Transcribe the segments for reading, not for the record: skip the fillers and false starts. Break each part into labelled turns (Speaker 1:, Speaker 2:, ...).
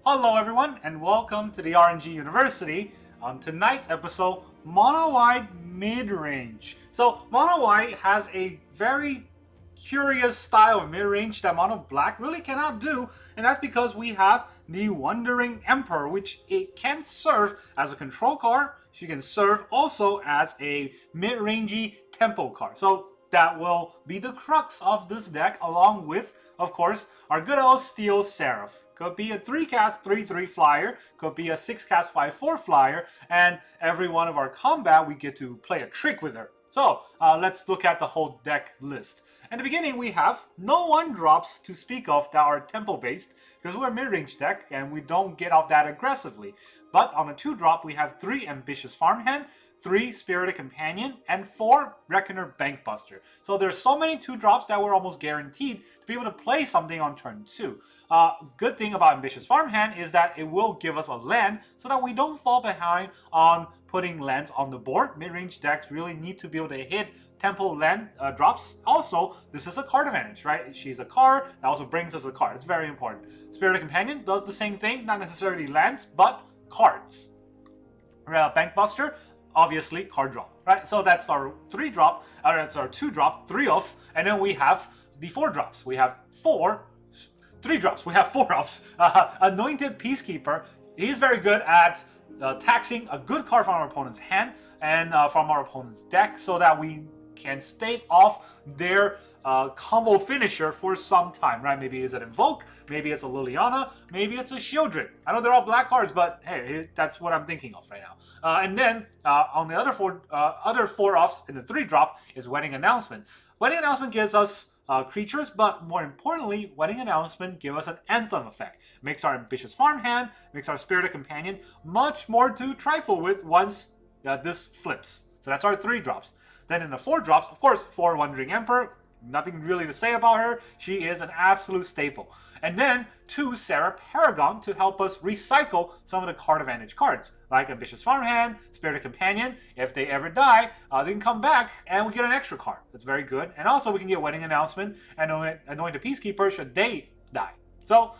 Speaker 1: Hello everyone and welcome to the RNG University. On tonight's episode, Mono-White Midrange. So Mono-White has a very curious style of midrange that Mono Black really cannot do, and that's because we have the Wandering Emperor, which it can serve as a control card. She can serve also as a mid-rangey tempo card. So that will be the crux of this deck, along with, of course, our good old Steel Seraph. Could be a 3-cast 3/3 flyer, could be a 6-cast 5/4 flyer, and every one of our combat we get to play a trick with her. So let's look at the whole deck list. In the beginning, we have no 1-drops to speak of that are tempo-based, because we're a mid-range deck and we don't get off that aggressively. But on a 2-drop, we have 3 Ambitious Farmhand, 3 Spirited Companion, and 4 Reckoner Bankbuster. So there's so many 2-drops that we're almost guaranteed to be able to play something on turn 2. Good thing about Ambitious Farmhand is that it will give us a land so that we don't fall behind on putting lands on the board. Mid-range decks really need to be able to hit tempo land drops. Also, this is a card advantage, right? She's a card that also brings us a card. It's very important. Spirited Companion does the same thing, not necessarily lands, but cards. Bankbuster, obviously card draw, right? So that's our 3-drop, that's our 2-drop, 3 off, and then we have the 4-drops. We have 3 drops. We have 4 offs. Anointed Peacekeeper. He's very good at taxing a good card from our opponent's hand and from our opponent's deck, so that we can stave off their combo finisher for some time, right? Maybe it's an Invoke, maybe it's a Liliana, maybe it's a Shieldred. I know they're all black cards, but hey, that's what I'm thinking of right now. And then on the other 4 offs in the 3-drop is Wedding Announcement. Wedding Announcement gives us creatures, but more importantly, Wedding Announcement gives us an Anthem effect. Makes our Ambitious Farmhand, makes our Spirited Companion much more to trifle with once this flips. So that's our 3-drops. Then in the 4-drops, of course, 4 Wandering Emperor. Nothing really to say about her. She is an absolute staple. And then 2 Serra Paragon to help us recycle some of the card advantage cards, like Ambitious Farmhand, Spirited Companion. If they ever die, they can come back and we get an extra card. That's very good. And also we can get Wedding Announcement and Anointed Peacekeeper should they die. So,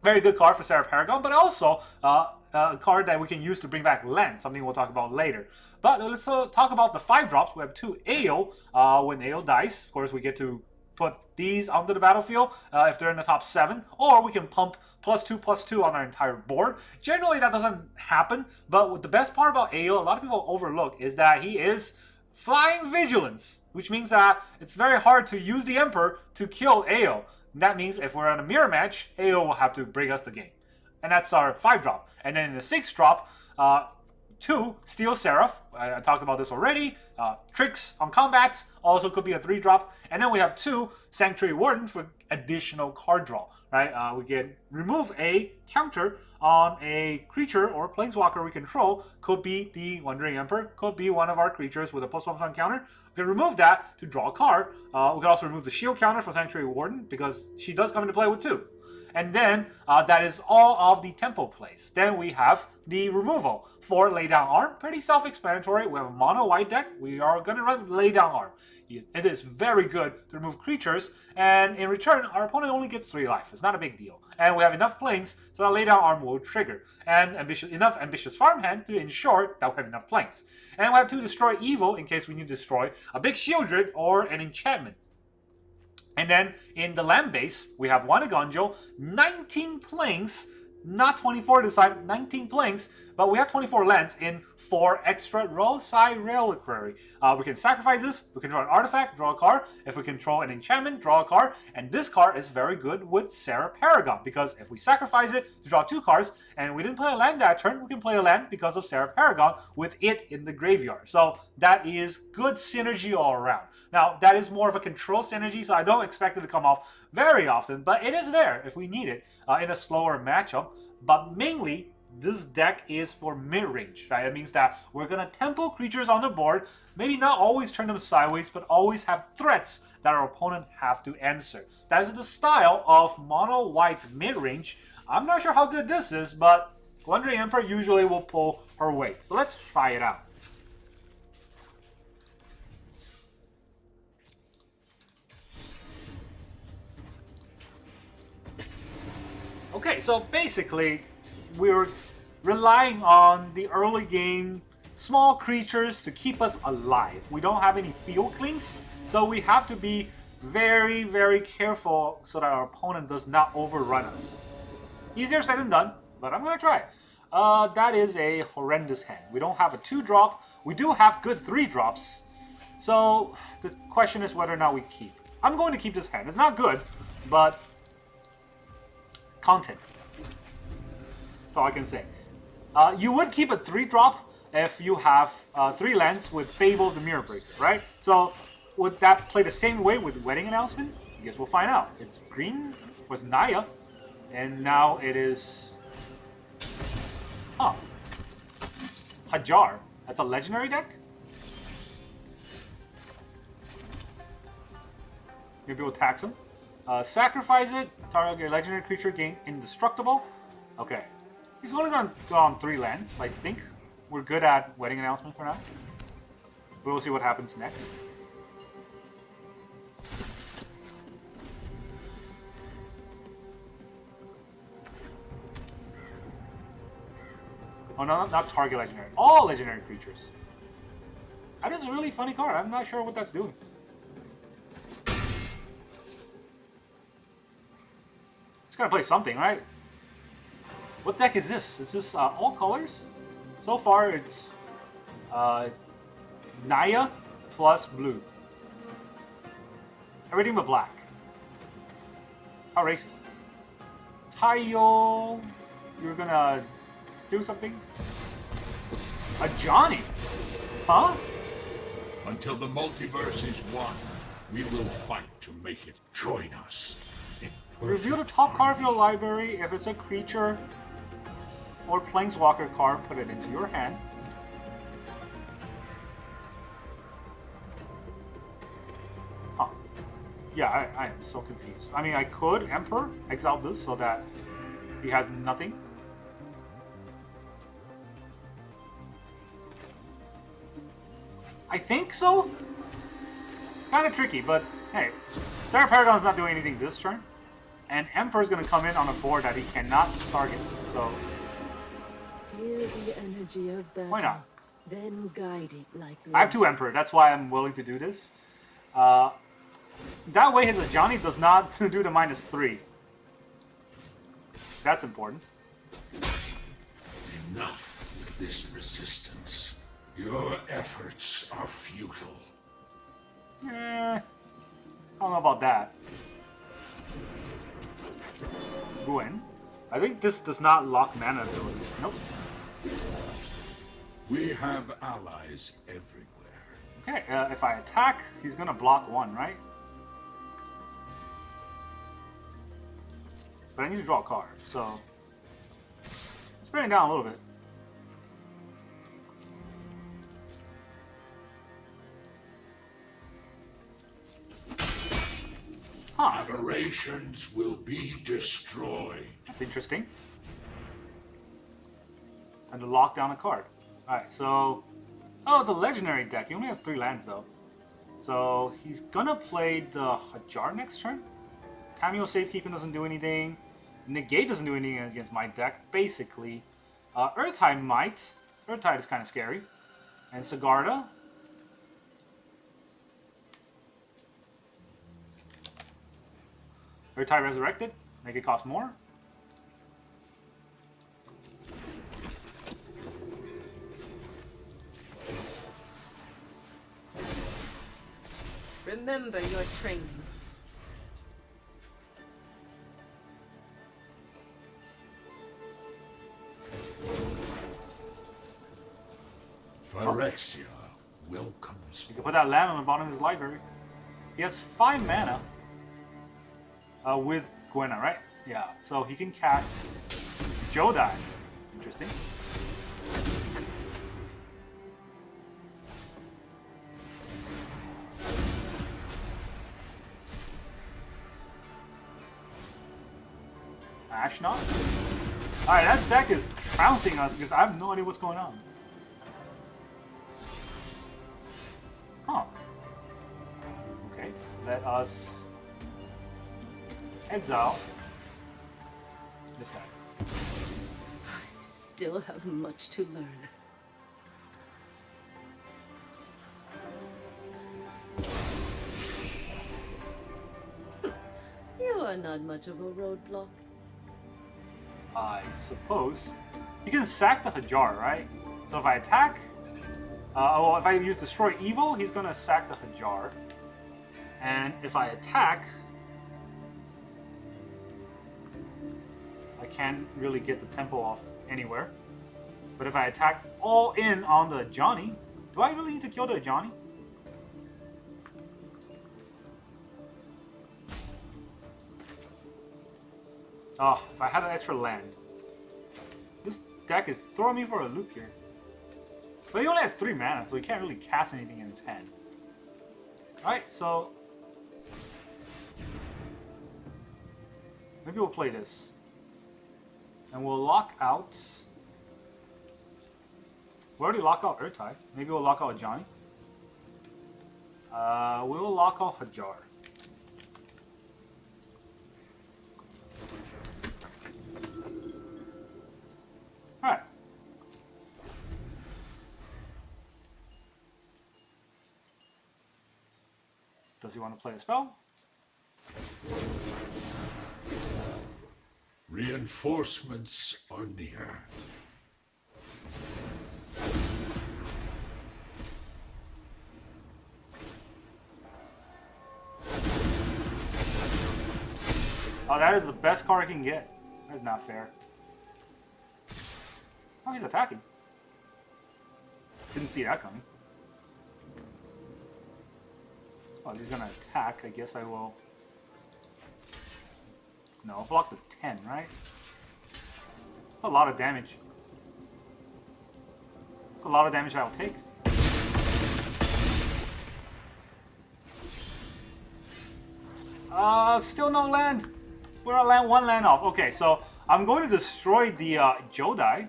Speaker 1: very good card for Serra Paragon, but also a card that we can use to bring back land, something we'll talk about later. But let's talk about the 5-drops. We have 2 AO. When AO dies, of course, we get to put these onto the battlefield if they're in the top 7, or we can pump +2/+2 on our entire board. Generally, that doesn't happen, but the best part about AO, a lot of people overlook, is that he is Flying Vigilance, which means that it's very hard to use the Emperor to kill AO. That means if we're in a mirror match, AO will have to bring us the game. And that's our 5-drop. And then in the 6-drop, 2 Steel Seraph. I talked about this already. Tricks on combat. Also could be a 3-drop. And then we have 2 Sanctuary Warden for additional card draw. Right? We can remove a counter on a creature or planeswalker we control. Could be the Wandering Emperor. Could be one of our creatures with a +1/+1 counter. We can remove that to draw a card. We can also remove the shield counter for Sanctuary Warden because she does come into play with 2. And then that is all of the tempo plays. Then we have the removal for Lay Down Arm. Pretty self-explanatory. We have a mono-white deck. We are going to run Lay Down Arm. It is very good to remove creatures, and in return, our opponent only gets 3 life. It's not a big deal. And we have enough planes so that Lay Down Arm will trigger. And enough Ambitious Farmhand to ensure that we have enough planes. And we have 2 Destroy Evil in case we need to destroy a big Shieldred or an enchantment. And then in the land base, we have 1 Agonjo, 19 planes, not 24 this time, 19 planes, but we have 24 lands in 4 extra Roadside Reliquary. We can sacrifice this, we can draw an artifact, draw a card. If we control an enchantment, draw a card. And this card is very good with Serra Paragon, because if we sacrifice it to draw 2 cards, and we didn't play a land that turn, we can play a land because of Serra Paragon with it in the graveyard. So that is good synergy all around. Now, that is more of a control synergy, so I don't expect it to come off very often, but it is there if we need it in a slower matchup. But mainly, this deck is for mid-range, right? It means that we're going to tempo creatures on the board, maybe not always turn them sideways, but always have threats that our opponent have to answer. That is the style of mono-white mid-range. I'm not sure how good this is, but Wandering Emperor usually will pull her weight. So let's try it out. Okay, so basically, we're relying on the early game small creatures to keep us alive. We don't have any field cleans, so we have to be very, very careful so that our opponent does not overrun us. Easier said than done, but I'm gonna try. That is a horrendous hand. We don't have a 2-drop. We do have good 3-drops. So the question is whether or not we keep. I'm going to keep this hand. It's not good, but content. That's all I can say. You would keep a 3-drop if you have 3 lands with Fable of the Mirror Breaker, right? So would that play the same way with Wedding Announcement? I guess we'll find out. It's green was Naya, and now it is... Huh. Hajar. That's a legendary deck? Maybe we'll tax him. Sacrifice it. Target legendary creature gain indestructible. Okay. He's only going to go on 3 lands, I think. We're good at Wedding Announcement for now. We'll see what happens next. Oh no, not target legendary. All legendary creatures. That is a really funny card. I'm not sure what that's doing. It's gotta play something, right? What deck is this? Is this all colors? So far, it's Naya plus blue. Everything but black. How racist. Tayo, you're gonna do something? A Johnny? Huh?
Speaker 2: Until the multiverse is one, we will fight to make it join us.
Speaker 1: Review the top card of your library. If it's a creature or planeswalker card, put it into your hand. Huh. Yeah, I am so confused. I mean, I could Emperor, exile this so that he has nothing. I think so? It's kind of tricky, but hey, Serra Paragon's not doing anything this turn. And Emperor's going to come in on a board that he cannot target, so...
Speaker 3: Feel the energy of battle.
Speaker 1: Why not?
Speaker 3: Then guide it like
Speaker 1: I have 2 Emperor, that's why I'm willing to do this. That way his Ajani does not do the -3. That's important.
Speaker 2: Enough with this resistance. Your efforts are futile.
Speaker 1: I don't know about that. Gwen. I think this does not lock mana abilities. Nope.
Speaker 2: We have allies everywhere.
Speaker 1: Okay, if I attack, he's gonna block 1, right? But I need to draw a card, so... Let's bring it down a little bit. Huh.
Speaker 2: Aberrations will be destroyed.
Speaker 1: That's interesting. And to lock down a card. Alright, so... Oh, it's a legendary deck. He only has 3 lands, though. So, he's gonna play the Hajar next turn. Cameo Safekeeping doesn't do anything. Negate doesn't do anything against my deck, basically. Earthtide might. Earthtide is kind of scary. And Sigarda. Earthtide Resurrected. Make it cost more.
Speaker 3: Remember your training.
Speaker 2: Phyrexia welcomes.
Speaker 1: You can put that land on the bottom of his library. He has 5 mana. With Gwenna, right? Yeah, so he can cast Jodai. Interesting. Ashnod? Alright, that deck is trouncing us because I have no idea what's going on. Huh. Okay, let us exile This guy.
Speaker 3: I still have much to learn. You are not much of a roadblock.
Speaker 1: I suppose. You can sack the Hajar, right? So if I attack... well, if I use Destroy Evil, he's gonna sack the Hajar. And if I attack... I can't really get the tempo off anywhere. But if I attack all in on the Johnny... Do I really need to kill the Johnny? Oh, if I had an extra land. This deck is throwing me for a loop here. But he only has 3 mana, so he can't really cast anything in his hand. Alright, so... maybe we'll play this. And we'll lock out... we already locked out Urtai. Maybe we'll lock out Johnny. We'll lock out Hajar. Alright. Does he want to play a spell?
Speaker 2: Reinforcements are near.
Speaker 1: Oh, that is the best card I can get. That's not fair. Oh, he's attacking. Didn't see that coming. Oh, he's gonna attack. I guess I will... no, I'll block the 10, right? That's a lot of damage. That's a lot of damage I'll take. Still no land. We're at one land off. Okay, so I'm going to destroy the Jodai.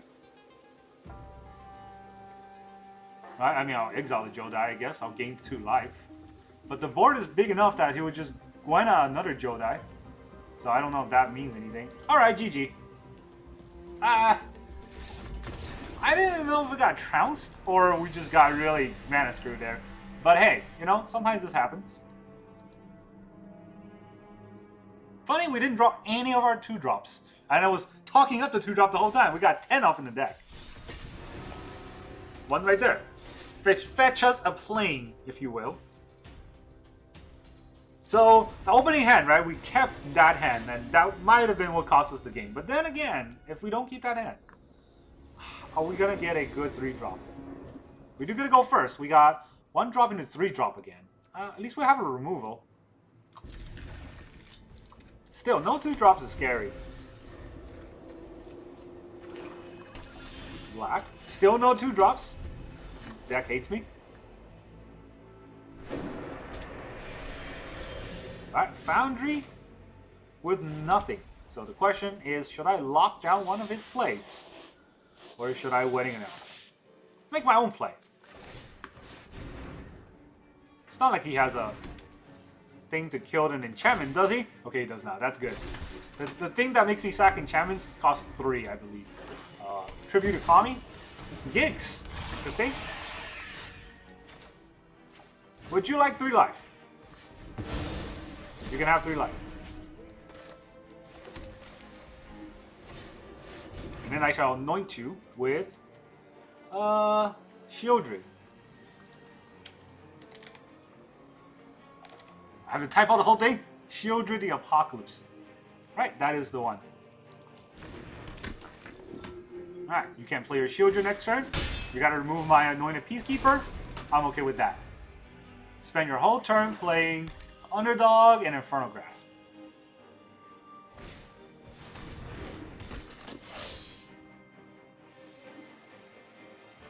Speaker 1: Right? I mean, I'll exile the Jodai, I guess. I'll gain 2 life. But the board is big enough that he would just Gwena another Jodai. So I don't know if that means anything. Alright, GG. I didn't even know if we got trounced or we just got really mana screwed there. But hey, you know, sometimes this happens. Funny, we didn't draw any of our 2-drops. And I was talking up the 2-drop the whole time. We got 10 off in the deck. One right there. Fetch us a plane, if you will. So, the opening hand, right? We kept that hand, and that might have been what cost us the game. But then again, if we don't keep that hand, are we going to get a good 3-drop? We do going to go first. We got 1 drop into 3-drop again. At least we have a removal. Still, no 2-drops is scary. Black. Still no 2-drops. Deck hates me. Alright, Foundry with nothing. So the question is, should I lock down one of his plays? Or should I wedding announcement? Make my own play. It's not like he has a thing to kill an enchantment, does he? Okay, he does not. That's good. The thing that makes me sack enchantments costs 3, I believe. Tribute to Kami? Gigs! Interesting. Would you like 3 life? You can have 3 life. And then I shall anoint you with Shieldred. I have to type out the whole thing? Shieldred the Apocalypse. Right, that is the one. Alright, you can't play your Shieldred next turn. You gotta remove my Anointed Peacekeeper. I'm okay with that. Spend your whole turn playing Underdog and Infernal Grasp.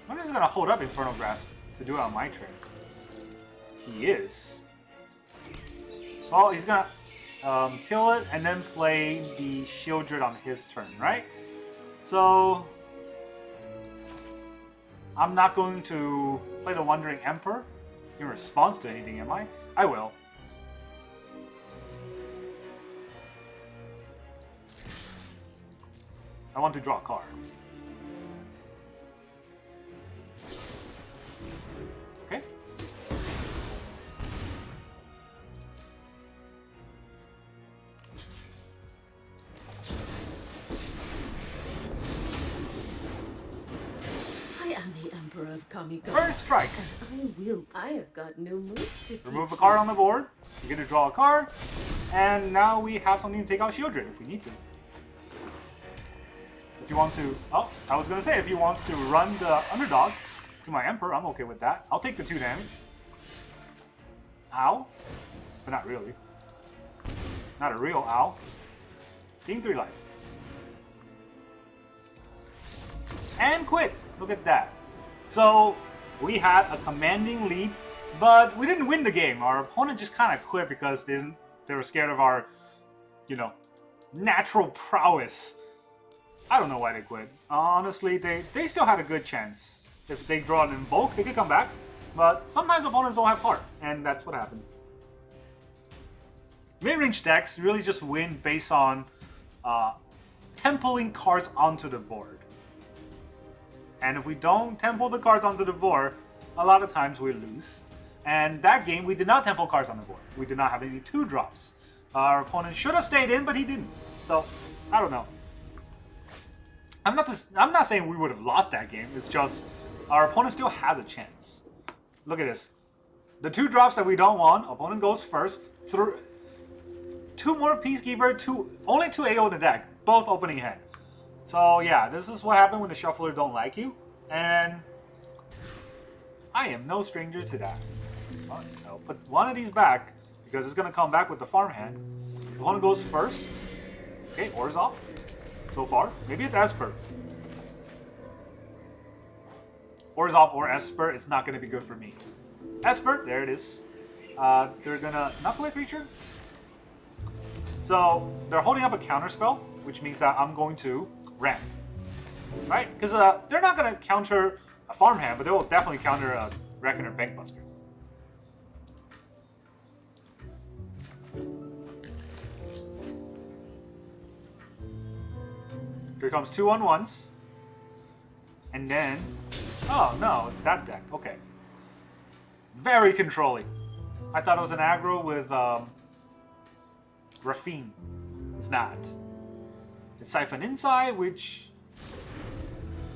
Speaker 1: I'm just gonna hold up Infernal Grasp to do it on my turn. He is. Well, he's gonna kill it and then play the Shieldred on his turn, right? So I'm not going to play the Wandering Emperor in response to anything, am I? I will. I want to draw a card. Okay.
Speaker 3: I am the Emperor of Kamiko.
Speaker 1: First strike.
Speaker 3: I have got new moves to
Speaker 1: Remove a
Speaker 3: teach
Speaker 1: card
Speaker 3: you.
Speaker 1: on the board. You get to draw a card. And now we have something to take out Shieldred if we need to. If you want to... Oh, I was going to say, if he wants to run the underdog to my Emperor, I'm okay with that. I'll take the 2 damage. Ow. But not really. Not a real ow. Gain 3 life. And quit. Look at that. So, we had a commanding lead, but we didn't win the game. Our opponent just kind of quit because they were scared of our, you know, natural prowess. I don't know why they quit. Honestly, they still had a good chance. If they draw it in bulk, they could come back. But sometimes opponents don't have heart, and that's what happens. Mid-range decks really just win based on templing cards onto the board. And if we don't temple the cards onto the board, a lot of times we lose. And that game, we did not temple cards on the board. We did not have any 2-drops. Our opponent should have stayed in, but he didn't. So, I don't know. I'm not saying we would have lost that game. It's just our opponent still has a chance. Look at this. The 2-drops that we don't want, opponent goes first. 2 more Peacekeeper, only 2 AO in the deck, both opening hand. So yeah, this is what happened when the shuffler don't like you, and I am no stranger to that. I'll put one of these back because it's gonna come back with the farmhand. The one goes first. Okay, Or's off. So far, maybe it's Esper. Or's off or Esper. It's not gonna be good for me. Esper, there it is. They're gonna not play a creature. So they're holding up a counter spell, which means that I'm going to ramp, right? Because they're not going to counter a farmhand, but they will definitely counter a Reckoner Bankbuster. Here comes 2 1/1s, and then oh no, it's that deck. Okay, very controlling. I thought it was an aggro with Rafine. It's not. It's Siphon Inside, which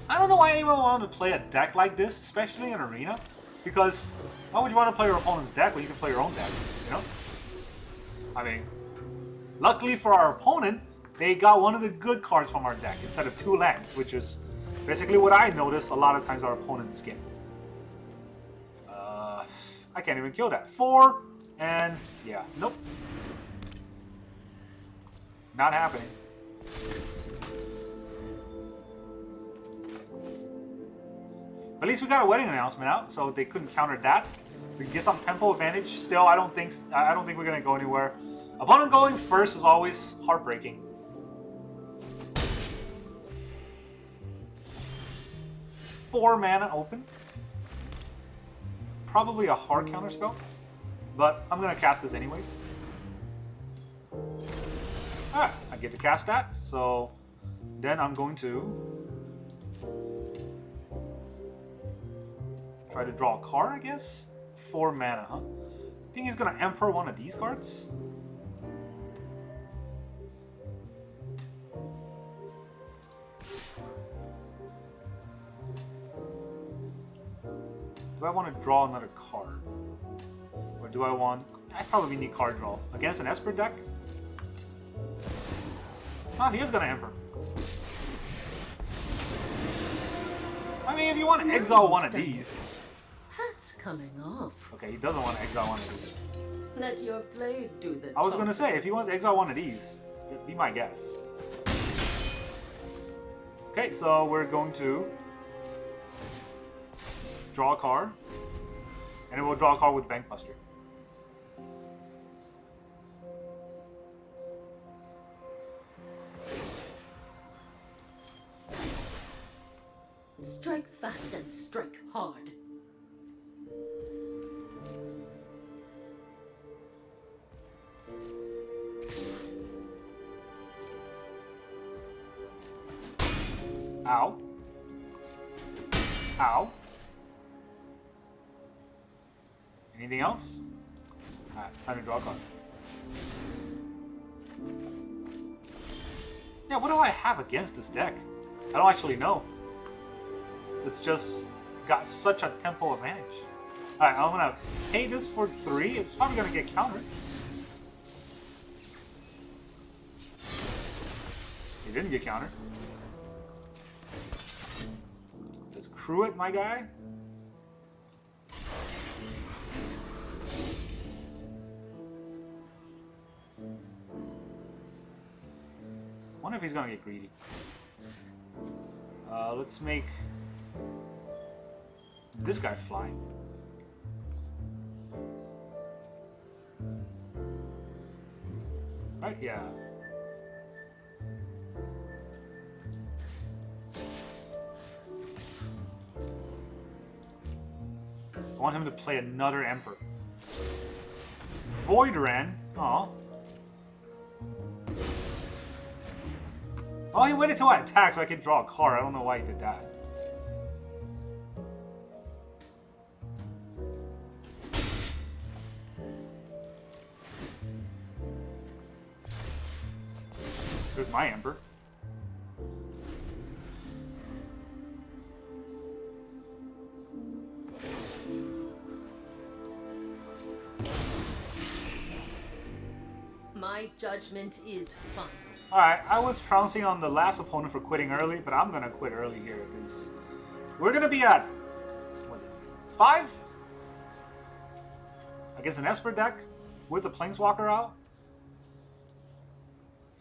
Speaker 1: I don't know why anyone would want to play a deck like this, especially in Arena. Because why would you want to play your opponent's deck when you can play your own deck? You know? I mean, luckily for our opponent, they got one of the good cards from our deck instead of 2 lands, which is basically what I notice a lot of times our opponents get. I can't even kill that. 4, and yeah, nope. Not happening. At least we got a wedding announcement out, so they couldn't counter that. We can get some tempo advantage. Still, I don't think we're gonna go anywhere. Opponent going first is always heartbreaking. Four mana open. Probably a hard counter spell, but I'm gonna cast this anyways. I get to cast that, so then I'm going to try to draw a card, I guess? 4 mana, huh? Think he's gonna Emperor one of these cards? Do I want to draw another card? Or do I want... I probably need card draw. Against an Esper deck? Ah, he is gonna Emperor. I mean, if you want to exile one of these...
Speaker 3: Hat's coming off.
Speaker 1: Okay, he doesn't want to exile one of these.
Speaker 3: Let your blade do the
Speaker 1: I was gonna
Speaker 3: talking.
Speaker 1: say, if he wants to exile one of these, be my guess. Okay, so we're going to draw a card, and then we'll draw a card with Bankbuster.
Speaker 3: Strike fast and strike hard.
Speaker 1: Ow. Ow. Anything else? Alright, time to draw a card. Yeah, what do I have against this deck? I don't actually know. It's just got such a tempo advantage. Alright, I'm gonna pay this for 3. It's probably gonna get countered. It didn't get countered. Let's crew it, my guy. Wonder if he's gonna get greedy. Let's make this guy flying. Right? Yeah. I want him to play another Emperor. Voidran. Aw. Oh, he waited till I attack so I could draw a card. I don't know why he did that. There's my Emperor.
Speaker 3: My judgment is final.
Speaker 1: Alright, I was trouncing on the last opponent for quitting early, but I'm gonna quit early here because we're gonna be at what, 5 against an Esper deck with the Planeswalker out.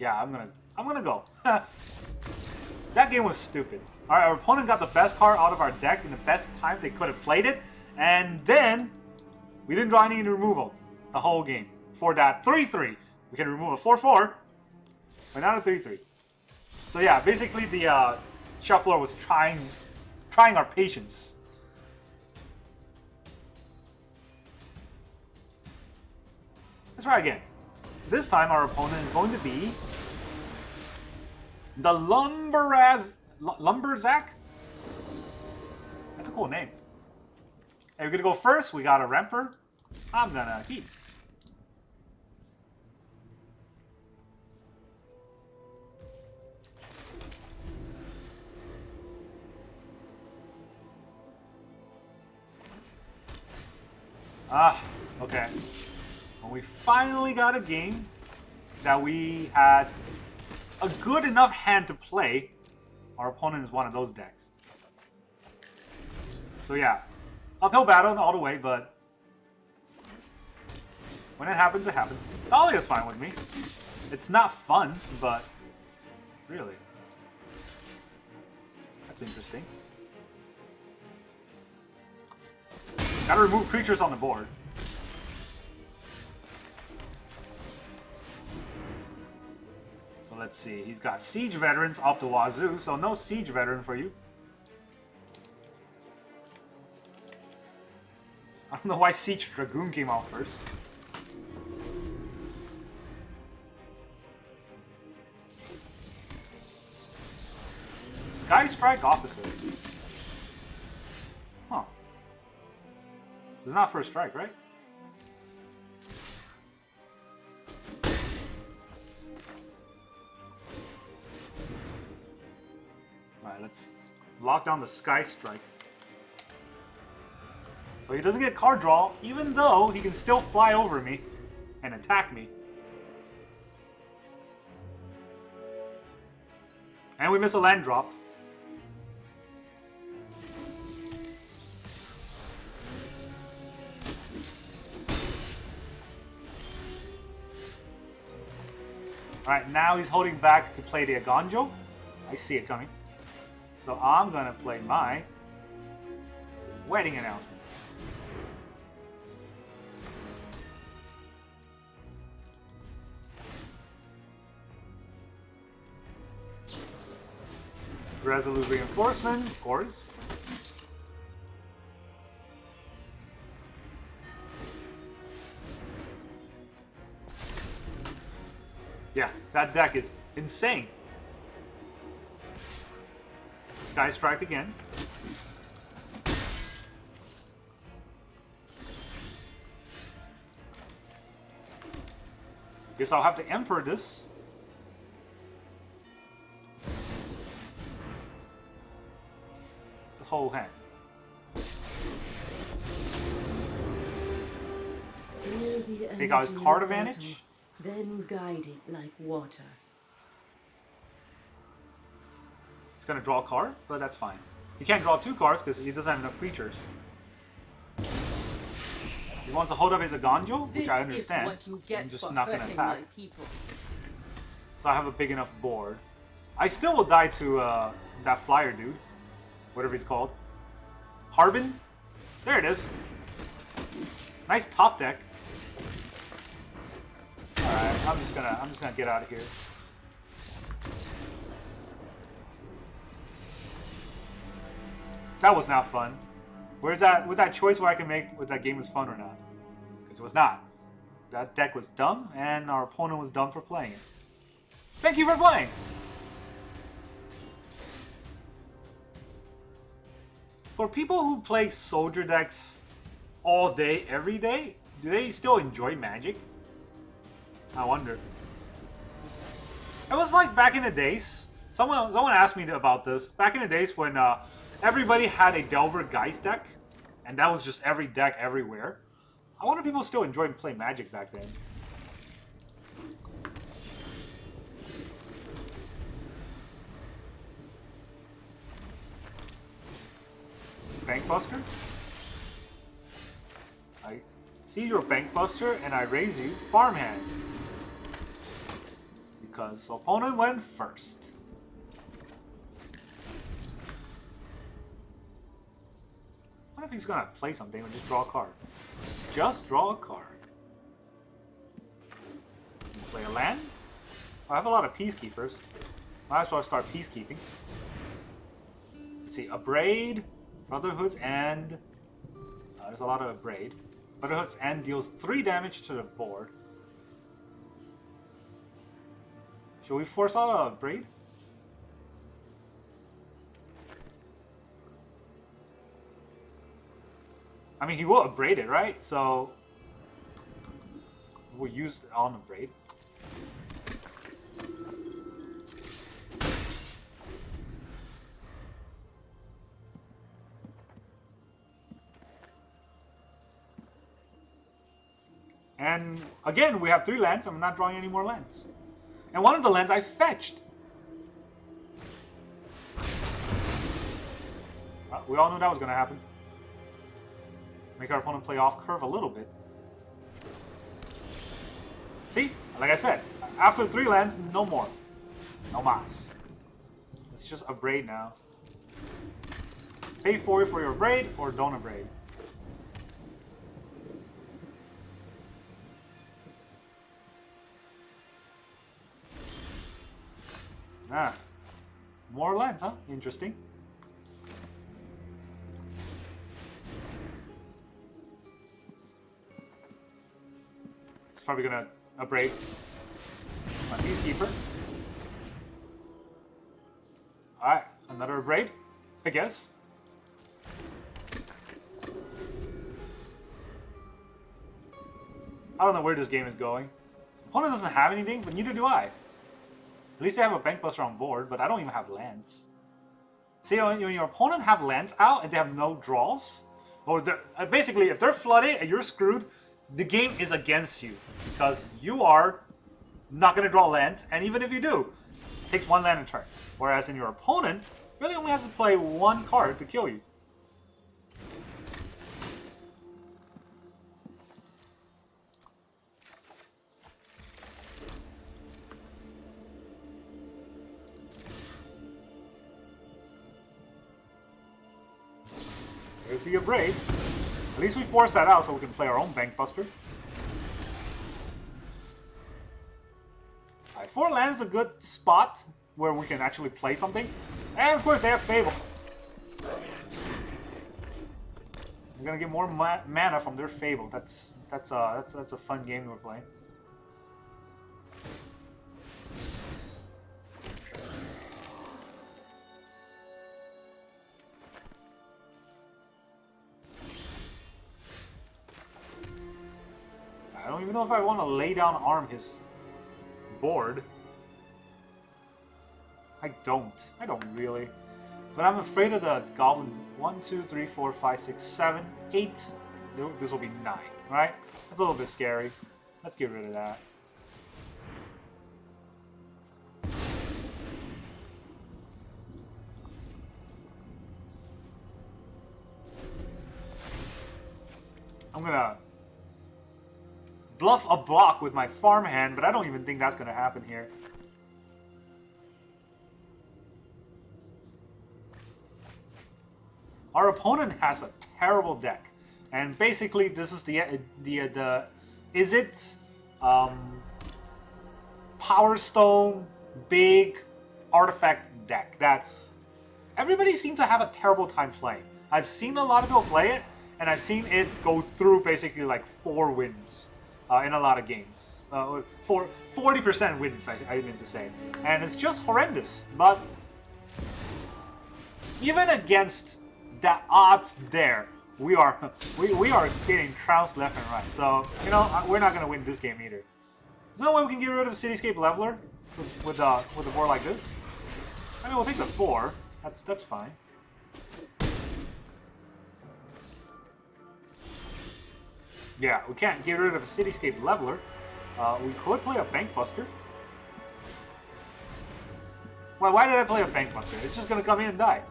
Speaker 1: Yeah, I'm gonna go. That game was stupid. Alright, our opponent got the best card out of our deck in the best time they could have played it, and then we didn't draw any removal the whole game. For that 3/3, we can remove a 4/4. But not a 3/3. So yeah, basically the shuffler was trying our patience. Let's try again. This time our opponent is going to be the Lumberzak. That's a cool name. Hey, we're gonna go first. We got a Remper. I'm gonna keep. Okay. Well, we finally got a game that we had a good enough hand to play. Our opponent is one of those decks. So yeah, uphill battle all the way, but when it happens, it happens. Dahlia's fine with me. It's not fun, but really. That's interesting. Gotta remove creatures on the board. So let's see. He's got Siege Veterans up the wazoo, so no Siege Veteran for you. I don't know why Siege Dragoon came out first. Sky Strike Officer. Huh. This is not first strike, right? Alright, let's lock down the Sky Strike. So he doesn't get card draw, even though he can still fly over me and attack me. And we miss a land drop. Alright, now he's holding back to play the Agonjo. I see it coming. So I'm going to play my wedding announcement. Resolute Reinforcement, of course. Yeah, that deck is insane. Sky Strike again. Guess I'll have to Emperor this. This whole hand. Take out his card advantage.
Speaker 3: Then guide it like water.
Speaker 1: He's gonna draw a card, but that's fine. He can't draw 2 cards because he doesn't have enough creatures. He wants to hold up his Aganjo, which I understand.
Speaker 3: This is what you get
Speaker 1: I'm just
Speaker 3: for
Speaker 1: not gonna
Speaker 3: hurting
Speaker 1: attack.
Speaker 3: my people.
Speaker 1: So I have a big enough board. I still will die to that flyer dude. Whatever he's called. Harbin? There it is. Nice top deck. Alright, I'm just gonna get out of here. That was not fun. Where's that choice where I can make if that game was fun or not? Because it was not. That deck was dumb, and our opponent was dumb for playing it. Thank you for playing! For people who play soldier decks all day, every day, do they still enjoy Magic? I wonder. It was like back in the days. Someone asked me about this. Back in the days when everybody had a Delver Geist deck, and that was just every deck everywhere. I wonder if people still enjoyed playing Magic back then. Bankbuster? I see your Bankbuster and I raise you Farmhand. Because opponent went first. I wonder if he's gonna play something or just draw a card. Just draw a card. Play a land? I have a lot of Peacekeepers. Might as well start Peacekeeping. Let's see, a Braid, Brotherhood's End. There's a lot of Braid. Brotherhood's End deals 3 damage to the board. Should we force out a Braid? I mean, he will Braid it, right? So we'll use it on a Braid. And again, we have 3 lands. I'm not drawing any more lands. And one of the lands I fetched. We all knew that was going to happen. Make our opponent play off curve a little bit. See? Like I said, after 3 lands, no more. No mas. It's just a Braid now. Pay 4 for your Braid or don't Braid. Ah, more lands, huh? Interesting. It's probably gonna upgrade my Peacekeeper. Alright, another upgrade, I guess. I don't know where this game is going. Opponent doesn't have anything, but neither do I. At least they have a Bankbuster on board, but I don't even have lands. See, when your opponent have lands out and they have no draws, or basically, if they're flooded and you're screwed, the game is against you. Because you are not going to draw lands, and even if you do, it takes 1 land a turn. Whereas in your opponent, really only has to play 1 card to kill you. There's the Braid. At least we force that out so we can play our own Bankbuster. Alright, 4 lands is a good spot where we can actually play something. And of course they have Fable. We're gonna get more mana from their Fable. That's a fun game we're playing. even though if I want to lay down arm his board. I don't really. But I'm afraid of the goblin. 1, 2, 3, 4, 5, 6, 7, 8. This will be 9, right? That's a little bit scary. Let's get rid of that. I'm gonna bluff a block with my farmhand, but I don't even think that's gonna happen here. Our opponent has a terrible deck, and basically this is the is it Power Stone big artifact deck that everybody seems to have a terrible time playing. I've seen a lot of people play it, and I've seen it go through basically like 4 wins in a lot of games. 40% wins, I meant to say, and it's just horrendous. But even against the odds there, we are getting trounced left and right. So you know we're not gonna win this game either. There's no way we can get rid of Cityscape Leveler with a board like this. I mean, we'll take the 4. That's fine. Yeah, we can't get rid of a Cityscape Leveler. We could play a Bank Buster. Why did I play a Bank Buster? It's just gonna come in and die.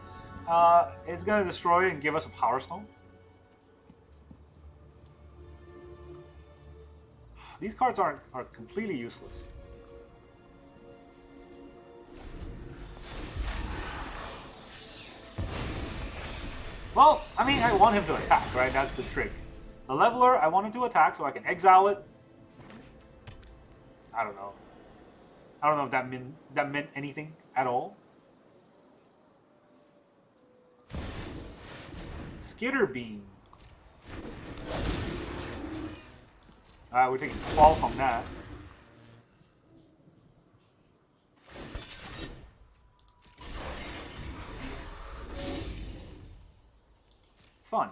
Speaker 1: It's gonna destroy and give us a Power Stone. These cards are completely useless. Well, I mean, I want him to attack, right? That's the trick. The Leveler, I want him to attack so I can exile it. I don't know. I don't know if that meant anything at all. Skitter Beam. Alright, we're taking 12 from that. Fun.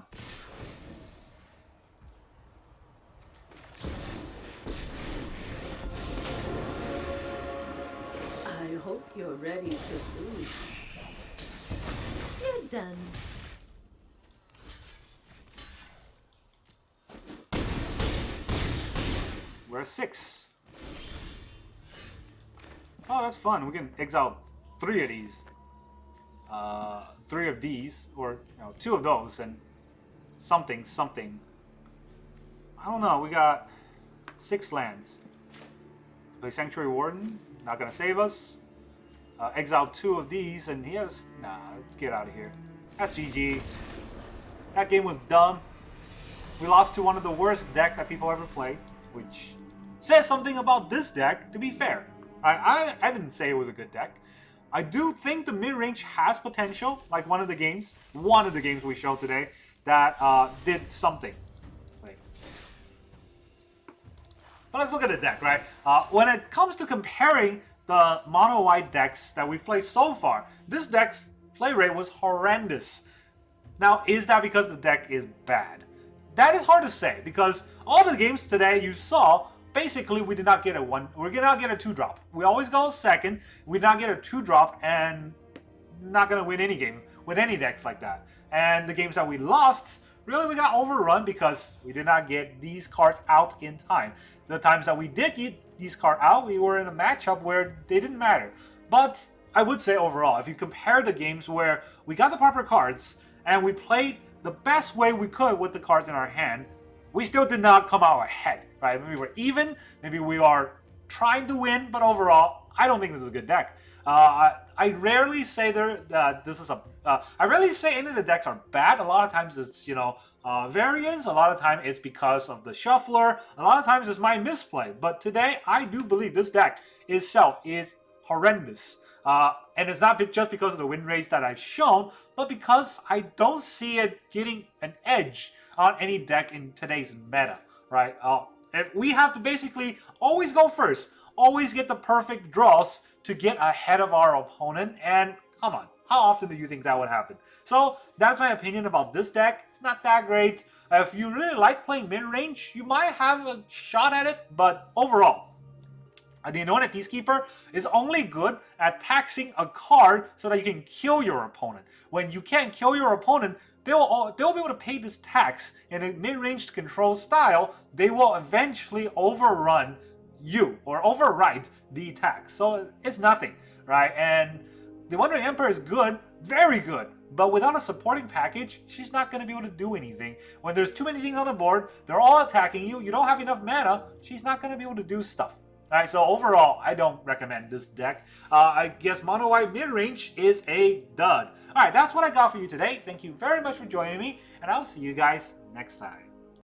Speaker 3: I hope you're ready to lose. You're done.
Speaker 1: We're at 6. Oh, that's fun. We can exile 3 of these. 3 of these, or 2 of those, and something. I don't know. We got 6 lands. Play Sanctuary Warden. Not gonna save us. Exile 2 of these, and he has... Nah, let's get out of here. That's GG. That game was dumb. We lost to one of the worst decks that people ever played, which says something about this deck, to be fair. I didn't say it was a good deck. I do think the mid-range has potential, like one of the games we showed today, that did something. Wait. But let's look at the deck, right? When it comes to comparing the mono-white decks that we've played so far, this deck's play rate was horrendous. Now, is that because the deck is bad? That is hard to say, because all the games today you saw, basically we did not get a 1, we're gonna get a 2-drop. We always go second, we did not get a 2-drop, and not gonna win any game with any decks like that. And the games that we lost, really we got overrun because we did not get these cards out in time. The times that we did get these cards out, we were in a matchup where they didn't matter. But I would say overall, if you compare the games where we got the proper cards, and we played the best way we could with the cards in our hand, we still did not come out ahead, right? Maybe we're even, maybe we are trying to win, but overall, I don't think this is a good deck. I rarely say I rarely say any of the decks are bad. A lot of times it's, variance. A lot of time it's because of the shuffler. A lot of times it's my misplay. But today, I do believe this deck itself is horrendous. And it's not just because of the win rates that I've shown, but because I don't see it getting an edge on any deck in today's meta, right? We have to basically always go first, always get the perfect draws to get ahead of our opponent, and Come on. How often do you think that would happen? So that's my opinion about this deck. It's not that great. If you really like playing mid-range, you might have a shot at it, but overall, the Anointed Peacekeeper is only good at taxing a card so that you can kill your opponent. When you can't kill your opponent, they'll be able to pay this tax. In a mid-range control style, they will eventually overrun you or override the tax. So it's nothing, right? And the Wandering Emperor is good, very good, but without a supporting package, she's not going to be able to do anything. When there's too many things on the board, they're all attacking you, you don't have enough mana, she's not going to be able to do stuff. Alright, so overall, I don't recommend this deck. I guess Mono-White Midrange is a dud. Alright, that's what I got for you today. Thank you very much for joining me, and I'll see you guys next time.